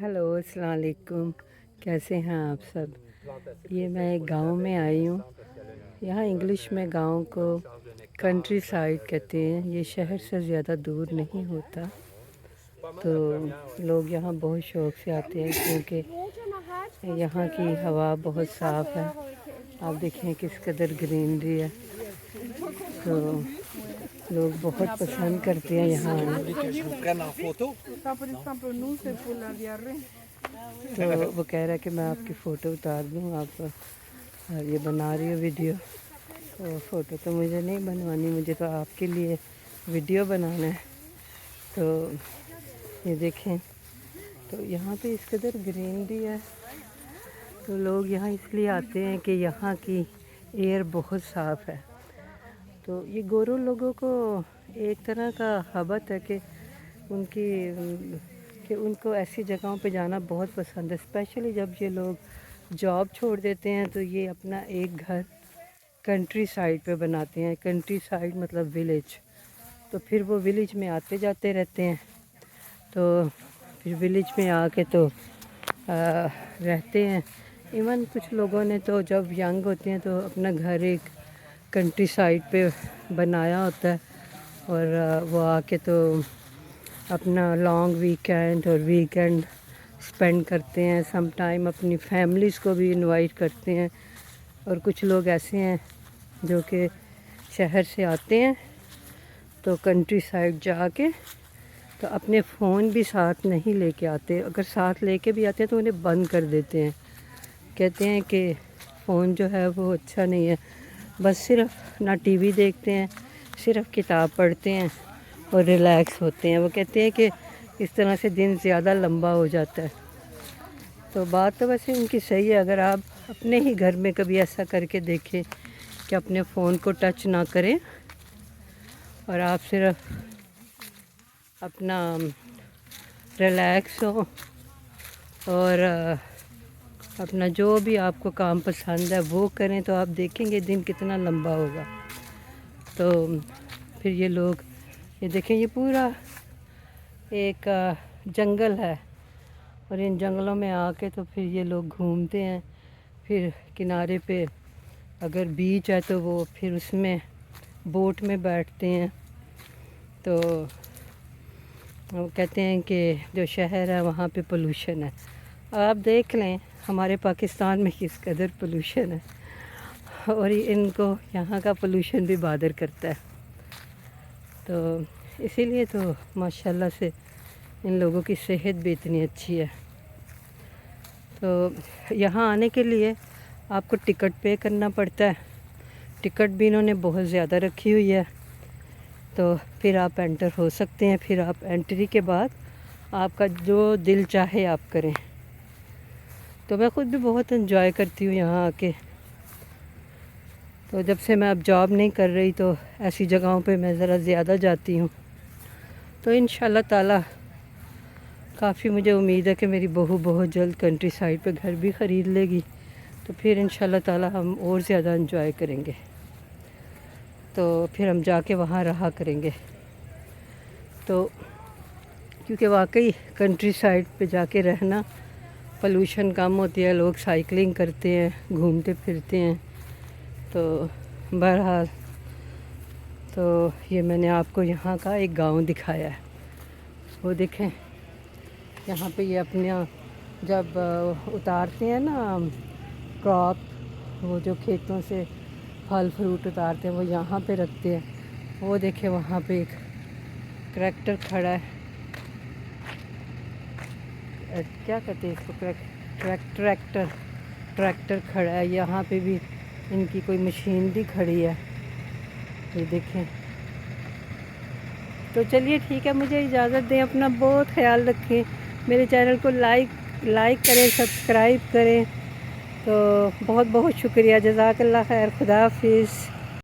Hello अस्सलाम वालेकुम। कैसे हैं आप सब। ये मैं एक गांव में आई हूँ। यहाँ इंग्लिश में गांव को कंट्री साइड कहते हैं। ये शहर से ज़्यादा दूर नहीं होता, तो लोग यहाँ बहुत शौक़ से आते हैं क्योंकि यहाँ की हवा बहुत साफ़ है। आप देखें किस कदर ग्रीनरी है, तो लोग बहुत पसंद करते हैं यहाँ आना। तो वो कह रहा है कि मैं आपकी फ़ोटो उतार दूँ, आप ये बना रही हो वीडियो। तो फ़ोटो तो मुझे नहीं बनवानी, मुझे तो आपके लिए वीडियो बनाना है। तो ये देखें, तो यहाँ पे इस कदर ग्रीनरी है, तो लोग यहाँ इसलिए आते हैं कि यहाँ की एयर बहुत साफ़ है। तो ये गोरों लोगों को एक तरह का हबत है कि उनको ऐसी जगहों पे जाना बहुत पसंद है। स्पेशली जब ये लोग जॉब छोड़ देते हैं तो ये अपना एक घर कंट्री साइड पे बनाते हैं। कंट्री साइड मतलब विलेज। तो फिर वो विलेज में आते जाते रहते हैं, तो फिर विलेज में आके तो रहते हैं। इवन कुछ लोगों ने तो जब यंग होते हैं तो अपना घर एक कंट्री साइड पे बनाया होता है, और वो आके तो अपना लॉन्ग वीकेंड और वीकेंड स्पेंड करते हैं। सम टाइम अपनी फैमिलीज़ को भी इनवाइट करते हैं। और कुछ लोग ऐसे हैं जो कि शहर से आते हैं तो कंट्री साइड जाके तो अपने फ़ोन भी साथ नहीं लेके आते। अगर साथ लेके भी आते हैं तो उन्हें बंद कर देते हैं। कहते हैं कि फ़ोन जो है वो अच्छा नहीं है। बस सिर्फ ना टीवी देखते हैं, सिर्फ किताब पढ़ते हैं और रिलैक्स होते हैं। वो कहते हैं कि इस तरह से दिन ज़्यादा लंबा हो जाता है। तो बात तो वैसे उनकी सही है। अगर आप अपने ही घर में कभी ऐसा करके देखें कि अपने फ़ोन को टच ना करें और आप सिर्फ अपना रिलैक्स हो और अपना जो भी आपको काम पसंद है वो करें, तो आप देखेंगे दिन कितना लंबा होगा। तो फिर ये लोग, ये देखें, ये पूरा एक जंगल है, और इन जंगलों में आके तो फिर ये लोग घूमते हैं। फिर किनारे पे अगर बीच है तो वो फिर उसमें बोट में बैठते हैं। तो वो कहते हैं कि जो शहर है वहाँ पे पोल्यूशन है। आप देख लें हमारे पाकिस्तान में किस कदर पोल्यूशन है, और इनको यहाँ का पोल्यूशन भी बादर करता है। तो इसीलिए तो माशाल्लाह से इन लोगों की सेहत भी इतनी अच्छी है। तो यहाँ आने के लिए आपको टिकट पे करना पड़ता है। टिकट भी इन्होंने बहुत ज़्यादा रखी हुई है, तो फिर आप एंटर हो सकते हैं। फिर आप एंट्री के बाद आपका जो दिल चाहे आप करें। तो मैं ख़ुद भी बहुत एंजॉय करती हूँ यहाँ आके। तो जब से मैं अब जॉब नहीं कर रही तो ऐसी जगहों पे मैं ज़रा ज़्यादा जाती हूँ। तो इंशाल्लाह ताला काफ़ी मुझे उम्मीद है कि मेरी बहू बहुत जल्द कंट्री साइड पे घर भी ख़रीद लेगी, तो फिर इंशाल्लाह ताला हम और ज़्यादा एंजॉय करेंगे। तो फिर हम जाके वहाँ रहा करेंगे। तो क्योंकि वाकई कंट्री साइड पे जाके रहना, पोल्यूशन कम होती है, लोग साइकिलिंग करते हैं, घूमते फिरते हैं। तो बहरहाल, तो ये मैंने आपको यहाँ का एक गांव दिखाया है। वो देखें, यहाँ पे ये अपना जब उतारते हैं ना क्रॉप, वो जो खेतों से फल फ्रूट उतारते हैं वो यहाँ पे रखते हैं। वो देखें वहाँ पे एक ट्रैक्टर खड़ा है। क्या कहते हैं इसको, ट्रैक्टर खड़ा है। यहाँ पे भी इनकी कोई मशीन भी खड़ी है, ये देखें। तो चलिए ठीक है, मुझे इजाज़त दें। अपना बहुत ख्याल रखें। मेरे चैनल को लाइक करें, सब्सक्राइब करें। तो बहुत बहुत शुक्रिया। जज़ाकल्लाह खैर। खुदा हाफिज़।